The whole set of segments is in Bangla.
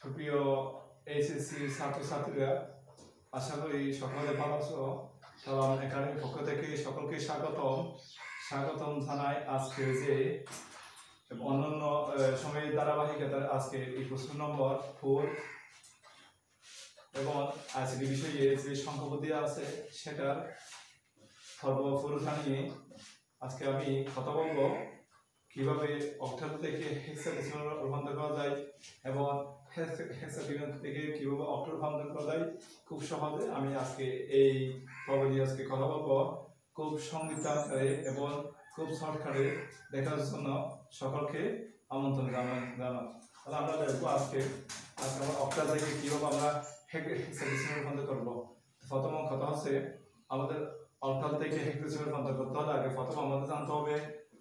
সুপ্রিয় এইচএসসি ছাত্রছাত্রীরা, আশা করি সকলে ভালো আছো। সালাম একাডেমির পক্ষ থেকে সকলকে স্বাগতম জানাই। আজকে যে অন্যান্য সময়ের ধারাবাহিকতার আজকে এই প্রশ্ন নম্বর 4 এবং আজকের বিষয়ে যে সংখ্যাপদ্ধতি আছে সেটার সর্বপুরুষা নিয়ে আজকে আমি কথা বলবো। কিভাবে অক্টাল থেকে হেক্সাডেসিমাল রূপান্তর করা যায় এবং হেক্সাডেসিমাল থেকে কিভাবে অক্টাল রূপান্তর করা যায় খুব সহজে আমি আজকে এই পর্বে নিয়ে আজকে কথা বলবো। খুব সংক্ষিপ্ত আকারে এবং খুব শর্টকাটে দেখার জন্য সকলকে আমন্ত্রণ জানাই। তাহলে আমরা দেখবো আজকে আমরা অক্টাল থেকে কিভাবে আমরা হেক্সাডেসিমাল রূপান্তর করবো। প্রথম কথা হচ্ছে আমাদের অক্টাল থেকে হেক্সাডেসিমাল রূপান্তর করতে হলে আগে প্রথম আমাদের জানতে হবে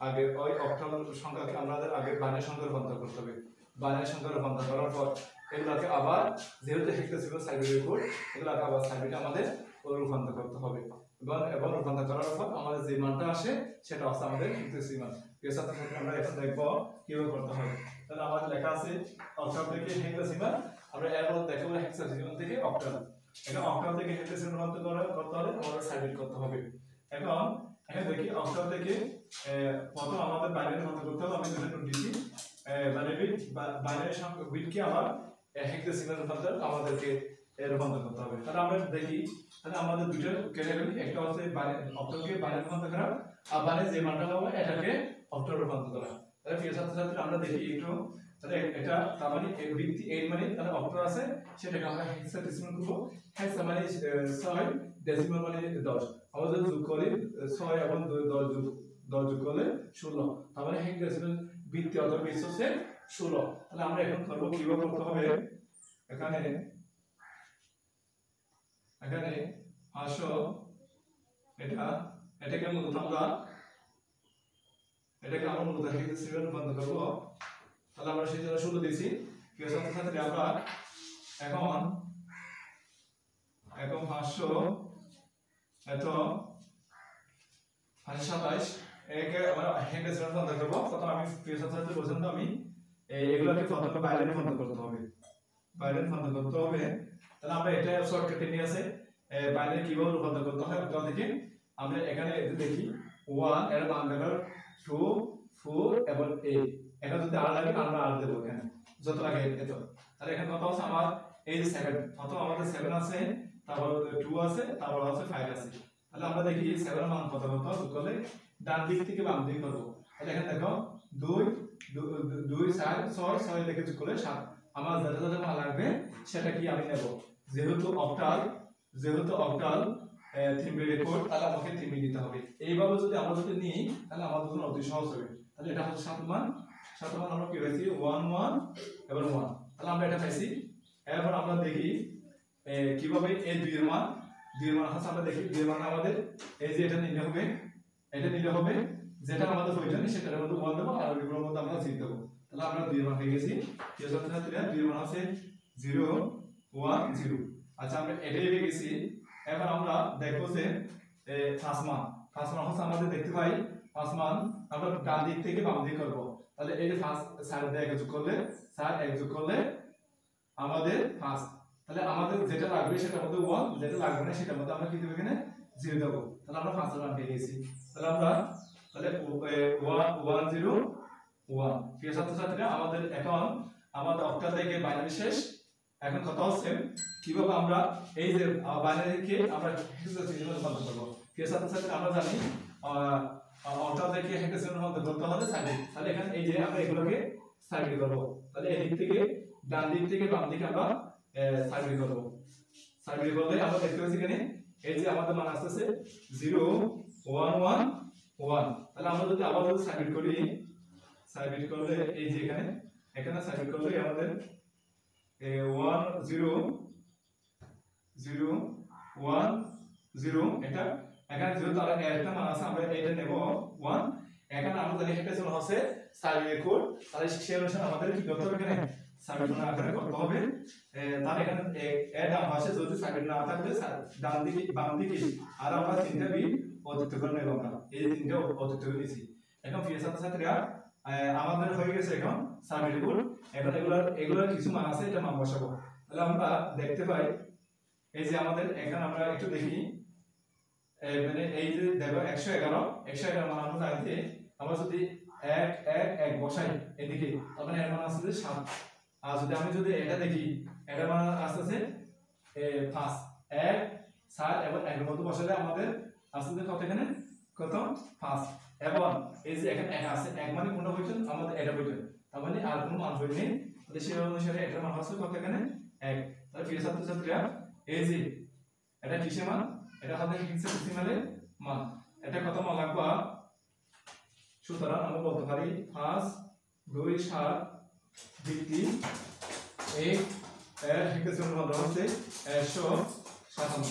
আগে ওই অক্টাল সংখ্যাকে আমাদের আগে বাইনারি সংখ্যায় রূপান্তর করতে হবে। বাইনারি সংখ্যায় রূপান্তর করার পর এগুলোকে আবার যেহেতু হেক্সাডেসিমাল সাইডের কোড এগুলোকে আবার সাইডে আমাদের রূপান্তর করতে হবে এবং রূপান্তর করার পর আমাদের যে মানটা আসে সেটা হচ্ছে আমাদের হেক্সাডেসিমাল। এর সাথে সাথে আমরা এখন দেখবো কিভাবে করতে হবে। তাহলে আমাদের লেখা আছে অক্টাল থেকে হেক্সাডেসিমাল, আমরা এরপর দেখবো হেক্সাডেসিমাল থেকে অক্টাল। এখন অক্টাল থেকে হেক্সাডেসিমাল রূপান্তর করতে হলে আমাদের সাইড করতে হবে। এখন এখানে দেখি অক্টাল থেকে প্রথম আমাদের বাইনারি রূপান্তর করতে হবে। আমি ধরে নোট দিচ্ছি বাইনারি সংখ্যা বিটকে আবার হেক্সাডেসিমাল রূপান্তর আমাদেরকে রূপান্তর করতে হবে। তাহলে আমরা দেখি তাহলে আমাদের দুটো ক্যাটাগরি, একটা হচ্ছে অক্টালকে বাইনারি রূপান্তর করা আর বাইনারি যে মানটা হবে এটাকে অক্টাল রূপান্তর করা। তাহলে প্রিয় ছাত্রছাত্রী আমরা দেখি একটু, তাহলে এটা তার মানে ভিত্তি 8 মানে তাহলে অক্টাল আছে সেটাকে আমরা হেক্সাডেসিমাল করব। হেক্সা মানে 6, ডেসিমাল মানে 10। আমাদের যোগ করি 6 এবং 10 যোগ করলে 16। তার মানে হেক্সাডেসিমাল ভিত্তি অথবা বেস হচ্ছে 16। তাহলে আমরা এখন করব কিভাবে করতে হবে। এখানে 500 এটাকে মূলত আমরা মূলত হেক্সাডেসিমাল রূপান্তর করব। তাহলে আমরা সেই জন্য 16 দিয়েছি। প্রিয় ছাত্রছাত্রী আমরা এখন 500 এত 527 একে আমরা হেক্সাডেসিমাল রূপান্তর করব। প্রথম আমি প্রিয় ছাত্রছাত্রী বলছিলাম তো আমি এগুলোকে প্রথমে বাইনারি রূপান্তর করতে হবে। তাহলে আমরা এটা শর্টকাটে নিয়ে আছে বাইনারি কিভাবে রূপান্তর করতে হয় ওটা দেখি। আমরা এখানে দেখি 1 এর মান দেখো 2 4 এবং 8। এটা যদি আর লাগে আমরা আর দেব এখানে যত লাগে এত। তাহলে এখানে কত আছে আমার এই যে 7, প্রথম আমাদের 7 আছে, তারপর 2 আছে, তারপর আছে 5 আছে। তাহলে আমরা দেখি 7 এর মান কত যোগ করলে ডান দিক থেকে বাম দিকে করব। তাহলে এখানে দেখো 2 4 6 দেখে যোগ করলে 7। আমার যেটা মান লাগবে সেটা কি আমি নেব। যেহেতু অক্টাল থিমবি রেকর্ড, তাহলে আমাকে থিমবি নিতে হবে। এইভাবে যদি আমরা নিই তাহলে আমাদের জন্য অতি সহজ হবে। তাহলে এটা হচ্ছে 7 মান আমরা কি পাইছি 1 1 এবং 1। তাহলে আমরা এটা পাইছি। এরপর আমরা দেখি কিভাবে এই 2 এর মান হচ্ছে আমরা দেখি 2 এর মান আমাদের এই যে এটা নিতে হবে যেটা আমাদের প্রয়োজন সেটার মধ্যে 1 দেব আর এগুলোর মধ্যে আমরা 0 দেব। তাহলে আমরা 2 এর মান পেয়ে গেছি। কি হচ্ছে 2 এর মান আছে 0 1 0। আচ্ছা আমরা এটাই পেয়ে গেছি। এবার আমরা দেখব যে ফার্স্ট মান হচ্ছে আমাদের দেখতে পাই ফার্স্ট মান আমরা ডান দিক থেকে বাম দিক করব। তাহলে এই যে ফার্স্ট সাইড দিয়ে যোগ করলে আমাদের ফার্স্ট, তাহলে আমাদের যেটা লাগবে সেটার মধ্যে 1, যেটা লাগবে না সেটার মধ্যে আমরা কি দেব এখানে 0 দেব। তাহলে আমরা ফার্স্ট মান পেয়ে গেছি। তাহলে 1 0 1। প্রিয় ছাত্রছাত্রীরা আমাদের এখন আমাদের অক্টাল থেকে বাইনারি শেষ। এখন কথা হচ্ছে কিভাবে আমরা এই যে বাইনারিকে আমরা হেক্সাডেসিমালে রূপান্তর করব। প্রিয় ছাত্রছাত্রীরা আমরা জানি অক্টাল থেকে হেক্সাডেসিমালে রূপান্তর করতে হলে সাইডে। তাহলে এখানে এই যে আমরা এগুলোকে সাইডে করব। তাহলে এই দিক থেকে ডান দিক থেকে বাম দিকে আমরা সাইডে করব। সাইডে করলে আমরা দেখতে পাচ্ছি এখানে এই যে আমাদের মান আসছে 0 1 1 1। তাহলে আমরা যদি আবার সাইড করলে এই যে এখানে সাইড করলে আমাদের 1 0 0 1 0 এটা এখানে যেহেতু তার একটা মান আছে আমরা এটা নেব 1। এখানে আমরা জানি এটা ছিল হচ্ছে সাইডের কোড, তাহলে সেই অনুসারে আমাদের কি করতে হবে এখানে সাইড আকারে করতে হবে। তার এখানে এর পাশে যদি সাইড না থাকলে ডান দিকে বাম দিকে আর আমরা তিনটা বিট অতিরিক্ত করে নেব। আমরা এই তিনটা অতিরিক্ত করে নিয়েছি। এখন প্রিয় ছাত্রছাত্রীরা আমাদের হয়ে গেছে এখন সাইডের কোড। এখন এগুলার কিছু মান আছে, এটা মান বসাবো। তাহলে আমরা দেখতে পাই এই যে আমাদের এখানে আমরা একটু দেখি মানে এই যে দেখো 111 মান আমরা জানি যে আমরা যদি 1 1 1 বসাই এদিকে তখন এর মান আসছে 7। আর আমি যদি এটা দেখি এটার মান আসছে 5 1 7 এবং 1 এর মধ্যে বসালে আমাদের আসছে কত এখানে কত 5 এবং এই যে এখানে 1 আছে 1 মানে কোনটা হইছে আমাদের এটা হইছে তার মানে আর কোনো মান হয়নি। তাহলে সেই অনুসারে এটার মান হচ্ছে কত এখানে 1। তাহলে প্রিয় ছাত্রছাত্রীরা এই যে এটা কিসের মান, এটা হবে হেক্সাডেসিমালের মান। এটা কত মান লাগবে, সুতরাং আমরা বলতে পারি 5 2 7 ভিত্তি এই এর হেক্সাডেসিমাল মান হচ্ছে 157।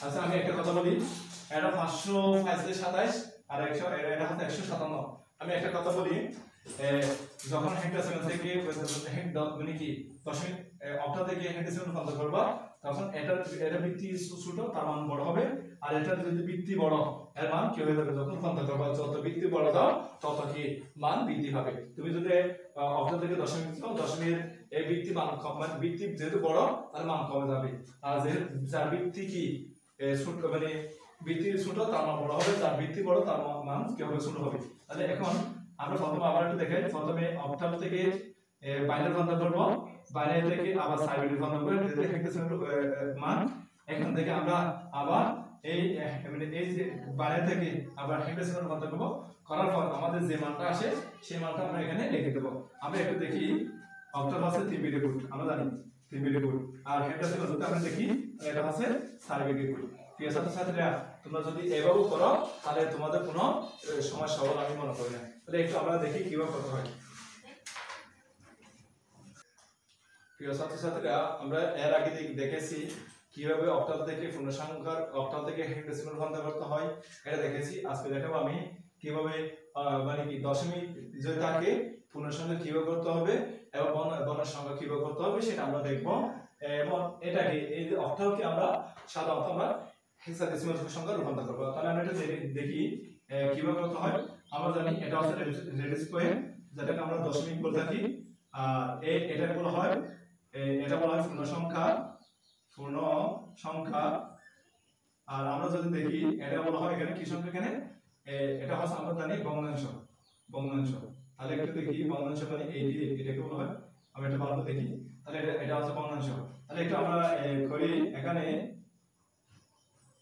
আচ্ছা আমি একটা কথা বলি, এটা 527 আর 100 এটা হচ্ছে 157। আমি একটা কথা বলি, যখন হেক্সাডেসিমাল থেকে মানে কি দশমিক অক্টা থেকে হেক্সাডেসিমাল রূপান্তর করবা তখন এটা ভিত্তি ছোট তার মান বড় হবে, আর এটা যদি ভিত্তি বড় এর মান কি হয়ে যাবে, যখন রূপান্তর করবা যত ভিত্তি বড় দাও তত কি মান বৃদ্ধি পাবে। তুমি যদি অক্টা থেকে দশমিক দাও দশমিকের এই ভিত্তি মান মানে ভিত্তি যেহেতু বড় তার মান কমে যাবে, আর যে যার ভিত্তি কি ছোট মানে ভিত্তি ছোট তার মান বড় হবে, যার ভিত্তি বড় তার মান কি হবে ছোট হবে। তাহলে এখন আমরা প্রথমে আবার একটু দেখাই, প্রথমে অক্টাল থেকে বাইনারি রূপান্তর করব, বাইনারি থেকে আবার সাইবারি রূপান্তর করে হেক্সাডেসিমাল মান, এখান থেকে আমরা আবার এই মানে এই যে বাইনারি থেকে আবার হেক্সাডেসিমাল রূপান্তর করব, করার পর আমাদের যে মানটা আসে সেই মানটা আমরা এখানে লিখে দেব। আমরা একটু দেখি অক্টাল আছে 3 বিট কোড, আমরা জানি 3 বিট কোড, আর হেক্সাডেসিমাল যদি আমরা দেখি এটা আছে 4 বিট কোড। প্রিয় ছাত্রছাত্রীরা তোমরা যদি এভাবে করো তাহলে তোমাদের কোনো সমস্যা হবে আমি মনে করি না। তাহলে একটু আমরা দেখি কিভাবে করতে হয়। প্রিয় ছাত্রছাত্রীরা আমরা এর আগে দেখেছি কিভাবে অক্টাল থেকে পূর্ণসংখ্যার অক্টাল থেকে হেক্সাডেসিমাল রূপান্তর করতে হয়, এটা দেখেছি। আজকে দেখাবো আমি কিভাবে মানে কি দশমিক যে থাকে পূর্ণসংখ্যা কিভাবে করতে হবে এবং বর্ণের সংখ্যা কিভাবে করতে হবে সেটা আমরা দেখব। এবং এটাকে এই যে অক্টালকে আমরা সাধারণত আমরা হেক্সাডেসিমাল সংখ্যা রূপান্তর করব। তাহলে আমরা এটা দেখি কিভাবে করতে হয়। আমরা জানি এটা হচ্ছে রেডিস পয়েন্ট, যেটাকে আমরা দশমিক বলে থাকি, আর এটা বলা হয় পূর্ণ সংখ্যা। আর আমরা যদি দেখি এটা বলা হয় এখানে কি সংখ্যা, এখানে এটা হচ্ছে আমরা জানি ভগ্নাংশ। তাহলে একটু দেখি ভগ্নাংশ মানে এটাকে বলা হয়, আমরা এটা ভালো দেখি। তাহলে এটা হচ্ছে ভগ্নাংশ। তাহলে একটু আমরা করি, এখানে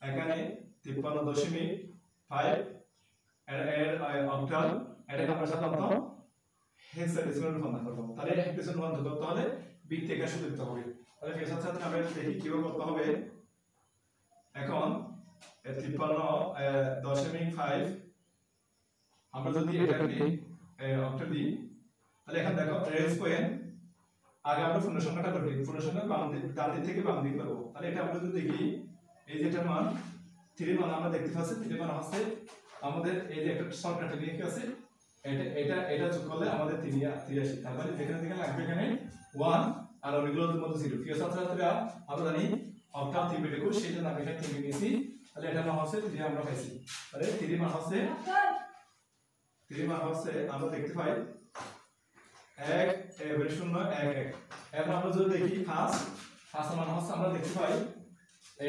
53.5 এর অক্টাল, এটাকে আমরা সাধারণত হেক্সাডেসিমাল রূপান্তর করব। তাহলে হেক্সাডেসিমাল রূপান্তর করতে হলে বিট থেকে শুরু করতে হবে। তাহলে প্রিয় ছাত্রছাত্রী আমরা দেখি কিভাবে করতে হবে। এখন 53.5 আমরা যদি এটাকে অক্টাল দিই তাহলে এখানে দেখো রেডিস পয়েন্ট, আগে আমরা পূর্ণ সংখ্যাটা করব, পূর্ণ সংখ্যা ডান দিক থেকে বাম দিক করব। তাহলে এটা আমরা যদি দেখি এই যেটার মান 3 মান আমরা দেখতে পাচ্ছি, 3 মান হচ্ছে আমাদের এই যে একটা শর্টকাট লিখে আছে, এটা যোগ করলে আমাদের 83। তার মানে যেখানে থেকে লাগবে এখানে 1 আর ওইগুলোর মধ্যে 0। প্রিয় ছাত্রছাত্রীরা আমরা জানি অক্টাল 3 বিট কোড, সেটা আমি এখানে 3 নিয়েছি। তাহলে এটা মান হচ্ছে 3 আমরা পাইছি। তাহলে 3 মান হচ্ছে আমরা দেখতে পাই 1 0 1 1। এখন আমরা যদি দেখি ফার্স্ট মান হচ্ছে আমরা দেখতে পাই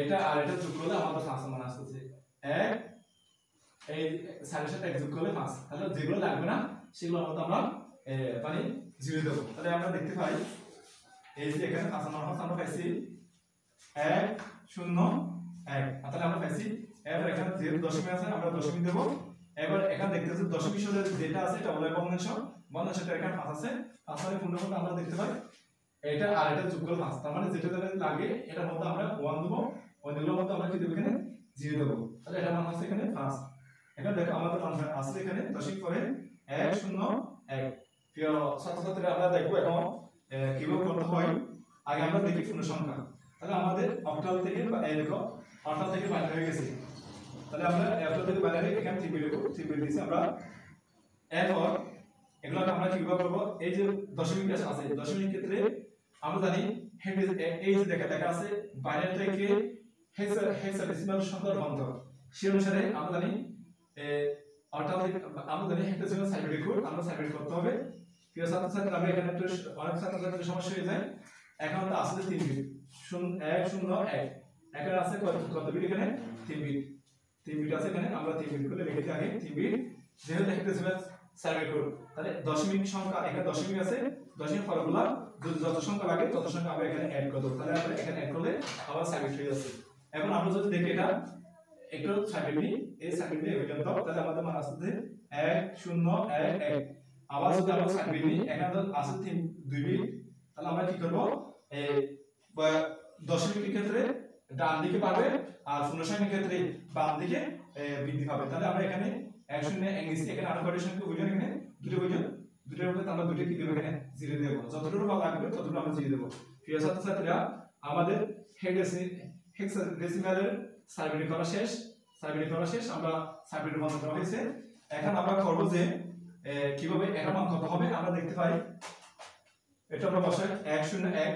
এটা আর এটা যোগ করলে আমাদের ফার্স্ট মান আসছে 1, এই সাইডের সাথে যোগ করলে 5। তাহলে যেগুলো লাগবে না সেগুলোর মধ্যে আমরা মানে 0 দেব। তাহলে আমরা দেখতে পাই এই যে এখানে ফার্স্ট মান হচ্ছে আমরা পাইছি 1 0 1। তাহলে আমরা পাইছি, এবার এখানে যেহেতু দশমিক আছে আমরা দশমিক দেব। এবার এখানে দেখতে পাচ্ছি দশমিক সরে যেটা আছে এটা হলো ভগ্নাংশটা এখানে 5 আছে, 5 মানে পূর্ণ সংখ্যা আমরা দেখতে পাই এটা আর এটা যোগ করলে 5। তার মানে যেটা লাগে এটার মধ্যে আমরা 1 দেব, অন্যগুলোর মধ্যে আমরা কি দেব এখানে 0 দেব। তাহলে এটা মান হচ্ছে এখানে 5। এখন দেখো আমাদের মান আছে এখানে দশমিক পরে 1 0 1। প্রিয় ছাত্রছাত্রীরা আমরা দেখব এখন কিভাবে করতে হয়। আগে আমরা দেখি পূর্ণ সংখ্যা। তাহলে আমাদের অক্টাল থেকে এই দেখো অক্টাল থেকে বাইনারি হয়ে গেছে। তাহলে আমরা অক্টাল থেকে বাইনারি এখানে 3 বিট দিয়েছি আমরা। এরপর এগুলোকে আমরা কিভাবে করব, এই যে দশমিক আছে দশমিক ক্ষেত্রে আমরা জানি এই যে দেখা আছে বাইনারি থেকে হেক্সাডেসিমাল সংখ্যা রূপান্তর, সেই অনুসারে আমরা জানি অক্টাল থেকে আমরা জানি হেক্সাডেসিমাল সাইবারি কোড আমরা সাইবারি করতে হবে। প্রিয় ছাত্রছাত্রী, আমরা এখানে একটু অনেক ছাত্রছাত্রীর সমস্যা হয়ে যায়। এখন তো আসলে 3 বিট 1 0 1 এখানে আছে কত বিট? এখানে 3 বিট। 3 বিট আছে এখানে, আমরা 3 বিট করে লিখেছি আগে 3 বিট। যেহেতু হেক্সাডেসিমাল সার্কিট কোড, তাহলে দশমিক সংখ্যা এখানে দশমিক আছে, দশমিক ফর্মুলা যত সংখ্যা লাগে তত সংখ্যা আমরা এখানে অ্যাড করব। তাহলে আমরা এখানে অ্যাড করলে আবার সার্কিট হয়ে যাচ্ছে। এখন আমরা যদি দেখি এটা একটু সার্কিট নিই, এই সার্কিট নিয়ে পর্যন্ত, তাহলে আমাদের মান আসছে 1 0 1 1। আবার যদি আমরা সার্কিট নিই, এখানে তো আছে 2 বিট, তাহলে আমরা কি করব? এই দশমিকের ক্ষেত্রে ডান দিকে পাবে আর পূর্ণসংখ্যার ক্ষেত্রে বাম দিকে বৃদ্ধি পাবে। তাহলে আমরা এখানে 1 0 1 নিচ্ছি, এখানে আরো কয়টা সংখ্যা বুঝুন, এখানে দুটো বুঝুন, দুটোর উপরে আমরা দুটো কি দেব? এখানে 0 দেব, যতটুকু ভালো লাগবে ততটুকু আমরা 0 দেব। প্রিয় ছাত্রছাত্রীরা, আমাদের হেক্সাডেসিমালের সার্কিট করা শেষ, আমরা সার্কিট রূপান্তর করা হয়েছে। এখন আমরা করব যে কিভাবে এর মান কত হবে আমরা দেখতে পাই। এটা আমরা বসাই 1 0 1,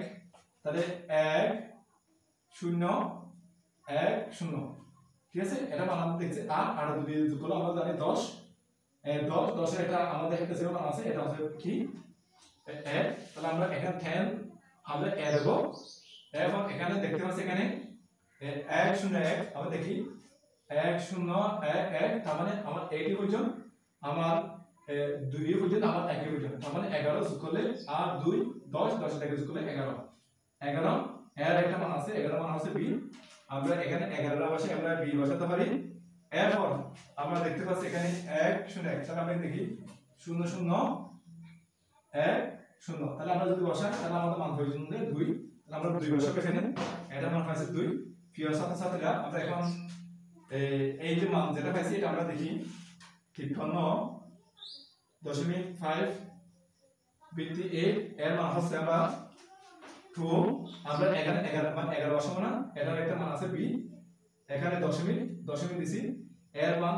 তাহলে 1 0 1 0, ঠিক আছে? এটা মান আমরা দেখছি আর দুই যোগ করলে আমরা জানি 10 10 এর এটা আমাদের একটা জিরো মান আছে, এটা হচ্ছে কি 1। তাহলে আমরা এখানে 10 আমরা এড দেব, এবং এখানে দেখতে পাচ্ছি এখানে 1 0 1, আমরা দেখি 1 0 1 1, তার মানে আমার 80 পর্যন্ত, আমার 2 পর্যন্ত, আমার 1 পর্যন্ত, তার মানে 11 যোগ করলে আর 2 10, 10 থেকে যোগ করলে 11 11 এর একটা মান আছে, 11 মান আছে b। আমরা এখানে 11 বসে আমরা b বসাতে পারি। এরপর আমরা দেখতে পাচ্ছি এখানে 1 0 1, তাহলে আমরা দেখি 0 0 1 0, তাহলে আমরা যদি বসাই তাহলে আমাদের মান হয়ে যাবে 2, তাহলে আমরা 2 বসাবো এখানে, এটা মান পাইছে 2। প্রিয় ছাত্রছাত্রীরা, আমরা এখন এই যে মান যেটা পাইছি এটা আমরা দেখি 53.5 বৃত্তি 8 এর মান হচ্ছে আমরা 2। আমরা এখানে 11 বসাবো না, এটার একটা মান আছে b, এখানে দশমিক দিছি, এর মান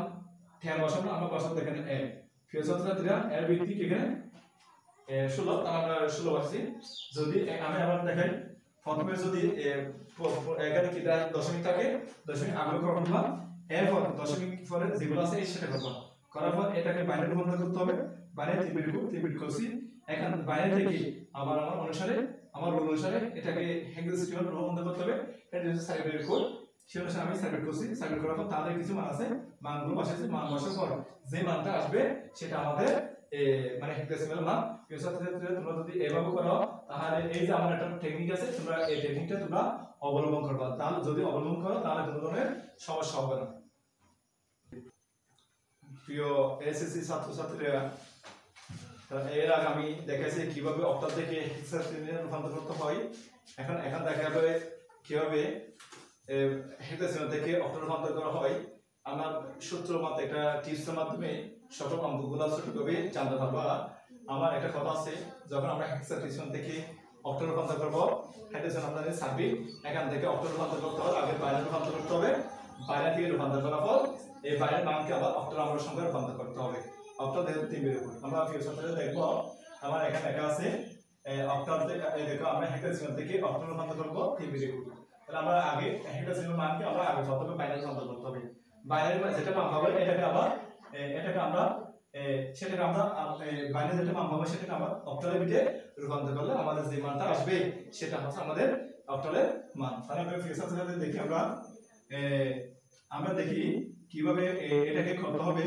10 বসাবো, আমরা বসাবো এখানে 1। প্রিয় ছাত্রছাত্রীরা, এর বৃত্তি এখানে 16, তাহলে আমরা 16 বসাচ্ছি। যদি আমি আবার দেখাই, প্রথমে যদি এখানে কি দশমিক থাকে, দশমিক আগে করবা, এরপর দশমিক পরে যেগুলো আছে সেটা করবা, করার পর এটাকে বাইনারি রূপান্তর করতে হবে। বাইনারি 3 বিট করছি, এখন বাইনারি থেকে আবার আমার অনুসারে, আমার রুল অনুসারে এটাকে হেক্সাডেসিমাল রূপান্তর করতে হবে। এটা হচ্ছে সার্কিটের কোড, সেই অনুসারে আমি সার্কিট করছি। সার্কিট করার পর তাদের কিছু মান আছে, মানগুলো বসাচ্ছি, মান বসার পর যে মানটা আসবে সেটা আমাদের মানে হেক্সাডেসিমাল মান। প্রিয় ছাত্রছাত্রীরা, তোমরা যদি এভাবে করো তাহলে এই যে আমার একটা টেকনিক আছে, তোমরা এই টেকনিকটা তোমরা অবলম্বন করবা। তাহলে যদি অবলম্বন করো তাহলে কোনো ধরনের সমস্যা হবে না। প্রিয় এসএসসি ছাত্রছাত্রীরা, এর আগে আমি দেখাইছি কিভাবে অক্টাল থেকে হেক্সাডেসিমালে রূপান্তর করতে হয়। এখন দেখা যাবে কিভাবে হেক্সাডেসিমাল থেকে অক্টাল রূপান্তর করা হয়। আমার সূত্র মতে একটা টিপসের মাধ্যমে সকল অঙ্কগুলো সঠিকভাবে জানতে পারবা। আমার একটা কথা আছে, যখন আমরা হেক্সাডেসিমাল থেকে অক্টাল রূপান্তর করব, হেক্সাডেসিমাল আপনাদের সাবি এখান থেকে অক্টাল রূপান্তর করতে হবে, আগে বাইনারি রূপান্তর করতে হবে, বাইনারি থেকে রূপান্তর করার পর এই বাইনারি মানকে আবার অক্টাল নম্বর সংখ্যায় রূপান্তর করতে হবে। অক্টাল দেখো 3 বিটের উপর আমরা ফিউচারে দেখব। আমার এখানে লেখা আছে অক্টাল থেকে, দেখো আমরা হেক্সাডেসিমাল থেকে অক্টাল রূপান্তর করব 3 বিটের উপর। তাহলে আমরা আগে হেক্সাডেসিমাল মানকে আমরা আগে প্রথমে বাইনারি রূপান্তর করতে হবে। বাইনারি যেটা মান হবে এটাকে আমরা সেটাকে আমরা বাইনারি যেটা মান হবে সেটাকে আমরা অক্টালের বিটে রূপান্তর করলে আমাদের যে মানটা আসবে সেটা হচ্ছে আমাদের অক্টালের মান। তাহলে আমরা ফিউচারে দেখি, আমরা দেখি কিভাবে এটাকে করতে হবে।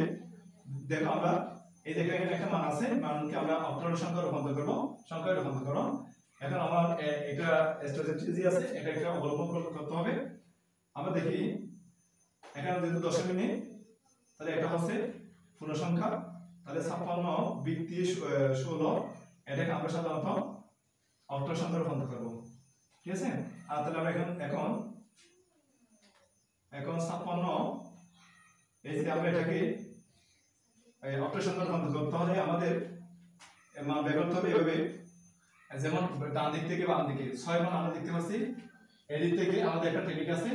দেখো আমরা এই দেখো এখানে একটা মান আছে, মানকে আমরা অক্টাল সংখ্যায় রূপান্তর করব, এখন আমার এটা স্ট্র্যাটেজি আছে, এটা একটা অবলম্বন করতে হবে। আমরা দেখি এখানে যেহেতু দশমিক নেই, তাহলে এটা হচ্ছে পূর্ণ সংখ্যা, তাহলে 56 বৃত্তি 16, এটাকে আমরা সাধারণত অক্টাল সংখ্যায় রূপান্তর করব, ঠিক আছে? আর তাহলে আমরা এখন 56, এই যে আমরা এটাকে অক্টাল সংখ্যায় রূপান্তর করতে হলে আমাদের মান বের করতে হবে এভাবে, যেমন ডান দিক থেকে বাম দিকে 6 মান আমরা দেখতে পাচ্ছি, এই দিক থেকে আমাদের একটা টেকনিক আছে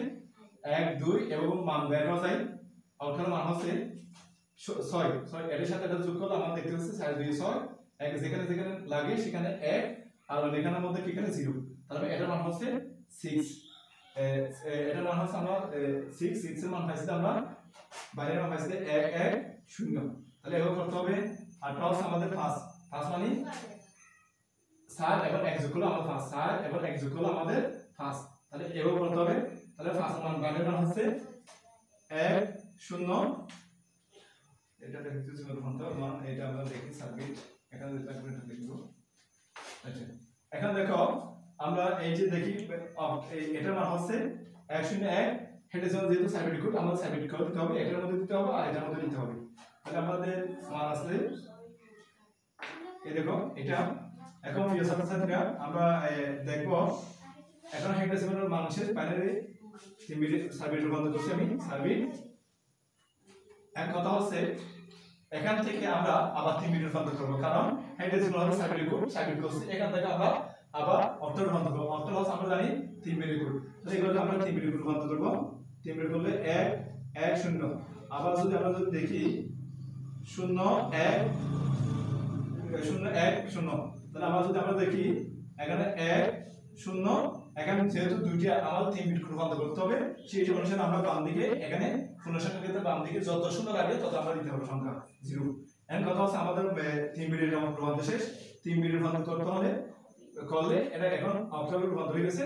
1 2 এবং মান বের করা যায়। অক্টাল মান হচ্ছে 6 এর সাথে এটা যোগ করলে আমরা দেখতে পাচ্ছি 4 2 6, এক যেখানে লাগে সেখানে 1 আর এখানের মধ্যে এখানে 0, তাহলে এটার মান হচ্ছে 6। এটার মান হচ্ছে আমরা 6 এর মান পাইছি আমরা, বাইরের মান পাইছি 1 1 0, তাহলে এভাবে করতে হবে। আর প্লাস আমাদের 5 ফার্স্ট মানে 7 এবং x যোগ করলে আমাদের 5 7 এবং x যোগ করলে আমাদের 5 তাহলে এভাবে করতে হবে তাহলে ফার্স্ট মান বাইনারি মান হচ্ছে 1 0 এটা দেখতে সুন্দর ফন্ট মান এটা আমরা দেখি সাবমিট এখানে ক্যালকুলেটর লিখব আচ্ছা এখন দেখো আমরা এই যে দেখি এটার মান হচ্ছে 1 0 1 হেডে যখন যেহেতু সাবমিট কোড আমাদের সাবমিট কোড দিতে হবে এটার মধ্যে দিতে হবে আর এটার মধ্যে দিতে হবে তাহলে আমাদের মান আসলে এই দেখো এটা এখন প্রিয় ছাত্রছাত্রীরা আমরা দেখব এখন হেক্সাডেসিমাল মানুষের বাইনারি 3 বিট সার্কিট রূপান্তর করছি আমি সার্কিট এক কথা হচ্ছে এখান থেকে আমরা আবার 3 বিট রূপান্তর করব কারণ হেক্সাডেসিমাল সার্কিট করছি এখান থেকে আমরা আবার অক্টাল রূপান্তর করব অক্টাল হচ্ছে আমরা জানি 3 বিট কোড তাহলে এগুলোকে আমরা 3 বিট রূপান্তর করব 3 বিট করলে 1 1 0 আবার যদি আমরা দেখি 0 1 0 1 0 তাহলে আমরা দেখি এখানে 1 0 এখানে যেহেতু দুইটা আমাদের 3 বিট রূপান্তর করতে হবে সেই অনুসারে আমরা বাম দিকে এখানে পূর্ণসংখ্যার ক্ষেত্রে বাম দিকে যত শূন্য লাগে তত আমরা দিতে হবে সংখ্যা 0 এর কথা হচ্ছে আমাদের 3 বিটের রূপান্তর শেষ 3 বিট রূপান্তর করতে হলে করলে এটা এখন অক্টালে রূপান্তর হয়ে গেছে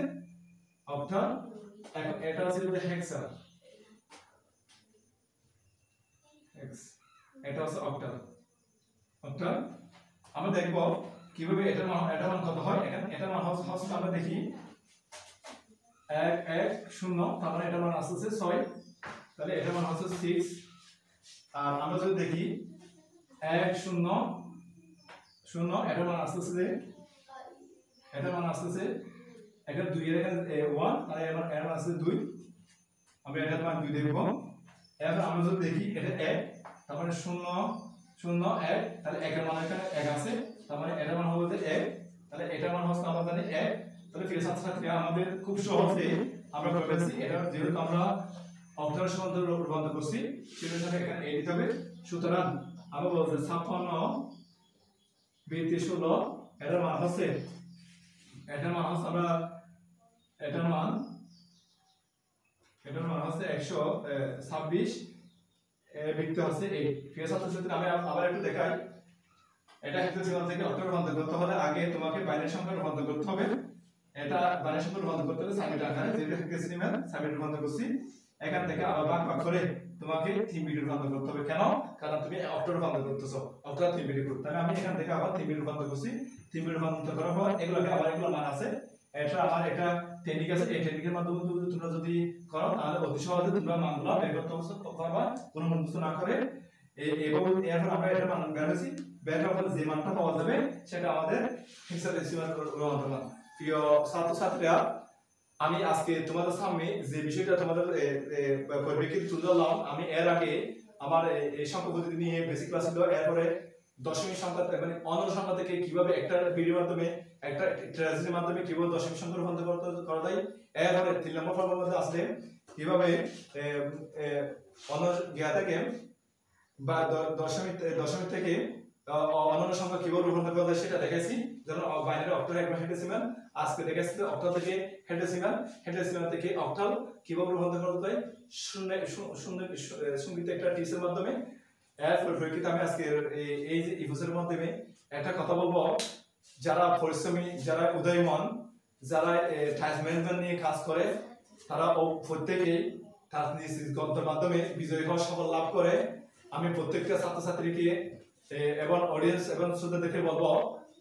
অক্টাল এটা হচ্ছে হেক্সা এটা হচ্ছে অক্টাল অক্টাল আমরা দেখব কিভাবে এটার মান কত হয় এখানে এটার মান হচ্ছে আমরা দেখি 1 1 0 তার মানে এটার মান আসছে 6 তাহলে এটার মান হচ্ছে 6 আর আমরা যদি দেখি 1 0 0 এটার মান আসছে এটা 2 এর এখানে 1 তাহলে এর মান আছে 2 আমরা এটার মান 2 দেখব এবার আমরা যদি দেখি এটা 1 তার মানে 0 0 1 তাহলে 1 এর মান এখানে 1 আছে তার মানে এটার মান হবে 1 তাহলে এটার মান হচ্ছে আমরা জানি 1 তাহলে প্রিয় ছাত্রছাত্রীরা আমাদের খুব সহজে আমরা করে ফেলছি এটা যেহেতু আমরা অক্টাল সমান্তরাল রূপান্তর করছি সেটার সাথে এখানে এ দিতে হবে সুতরাং আমরা বলছি 56 বৃত্তি 16 এটার মান হচ্ছে আমরা এটার মান হচ্ছে 126 বৃত্তি হচ্ছে 8 প্রিয় ছাত্রছাত্রীরা আমি আবার একটু দেখাই এটা হেক্সাডেসিমাল থেকে অক্টাল রূপান্তর করতে হলে আগে তোমাকে বাইনারি সংখ্যা রূপান্তর করতে হবে এটা বাইনারি সংখ্যা রূপান্তর করতে হলে সাবমিট আকারে যেটা হেক্সাডেসিমাল সাবমিট রূপান্তর করছি এখান থেকে আবার ভাগ করে তোমাকে 3 বিট রূপান্তর করতে হবে কেন কারণ তুমি অক্টাল রূপান্তর করতেছো অক্টাল 3 বিট কোড তাহলে আমি এখান থেকে আবার 3 বিট রূপান্তর করছি 3 বিট রূপান্তর করার পর এগুলোকে আবার এগুলো মান আছে এটা টেকনিক আছে এই টেকনিকের মাধ্যমে তোমরা যদি করো তাহলে অতি সহজে তোমরা মানগুলো বের করতে পারবা কোনো মুখস্থ না করে এবং এরপর আমরা এটা মান বের হয়েছি বের হওয়ার পরে যে মানটা পাওয়া যাবে সেটা আমাদের হেক্সাডেসিমাল রূপান্তর মান প্রিয় ছাত্রছাত্রীরা আমি আজকে তোমাদের সামনে যে বিষয়টা তোমাদের পরিপ্রেক্ষিতে তুলে ধরলাম আমি এর আগে আমার এই সংখ্যা পদ্ধতি নিয়ে বেসিক ক্লাস ছিল এরপরে দশমিক সংখ্যা মানে অনন্য সংখ্যা থেকে কিভাবে একটা বিডির মাধ্যমে একটা ট্রেজারির মাধ্যমে কিভাবে দশমিক সংখ্যা রূপান্তর করা যায় এরপরে 3 নম্বর পর্বের মধ্যে আসলে কিভাবে অন্য জ্ঞা থেকে বা দশমিক থেকে অনন্য সংখ্যা কিভাবে রূপান্তর করা যায় সেটা দেখাইছি যেমন বাইনারি অক্টাল একবার হেক্সাডেসিমাল আজকে দেখাইছি অক্টাল থেকে হেক্সাডেসিমাল থেকে অক্টাল কিভাবে রূপান্তর করা যায় সংগীত একটা টিপসের মাধ্যমে এরপর পরীক্ষিতে আমি আজকে এই যে ইভোসের মাধ্যমে একটা কথা বলবো যারা পরিশ্রমী যারা উদয়মান যারা টাস্ক ম্যানেজমেন্ট নিয়ে কাজ করে তারা প্রত্যেকেই তার নিজ গ্রন্থের মাধ্যমে বিজয়ী হওয়ার সফল লাভ করে আমি প্রত্যেকটা ছাত্রছাত্রীকে এবং অডিয়েন্স এবং শ্রোতাদেরকে বলবো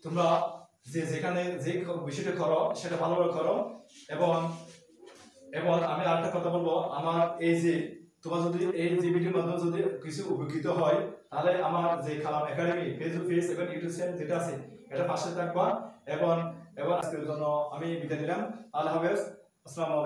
তোমরা যেখানে যে বিষয়টা করো সেটা ভালোভাবে করো এবং আমি আরেকটা কথা বলবো আমার এই যে তোমরা যদি এই যে ভিডিওর মাধ্যমে যদি কিছু উপকৃত হয় তাহলে আমার যে কালাম একাডেমি ফেস টু ফেস এবং ইউটিউব চ্যানেল যেটা আছে এটা পাশে থাকবা এবং আজকের জন্য আমি বিদায় নিলাম আল্লাহ হাফেজ আসসালামু আলাইকুম।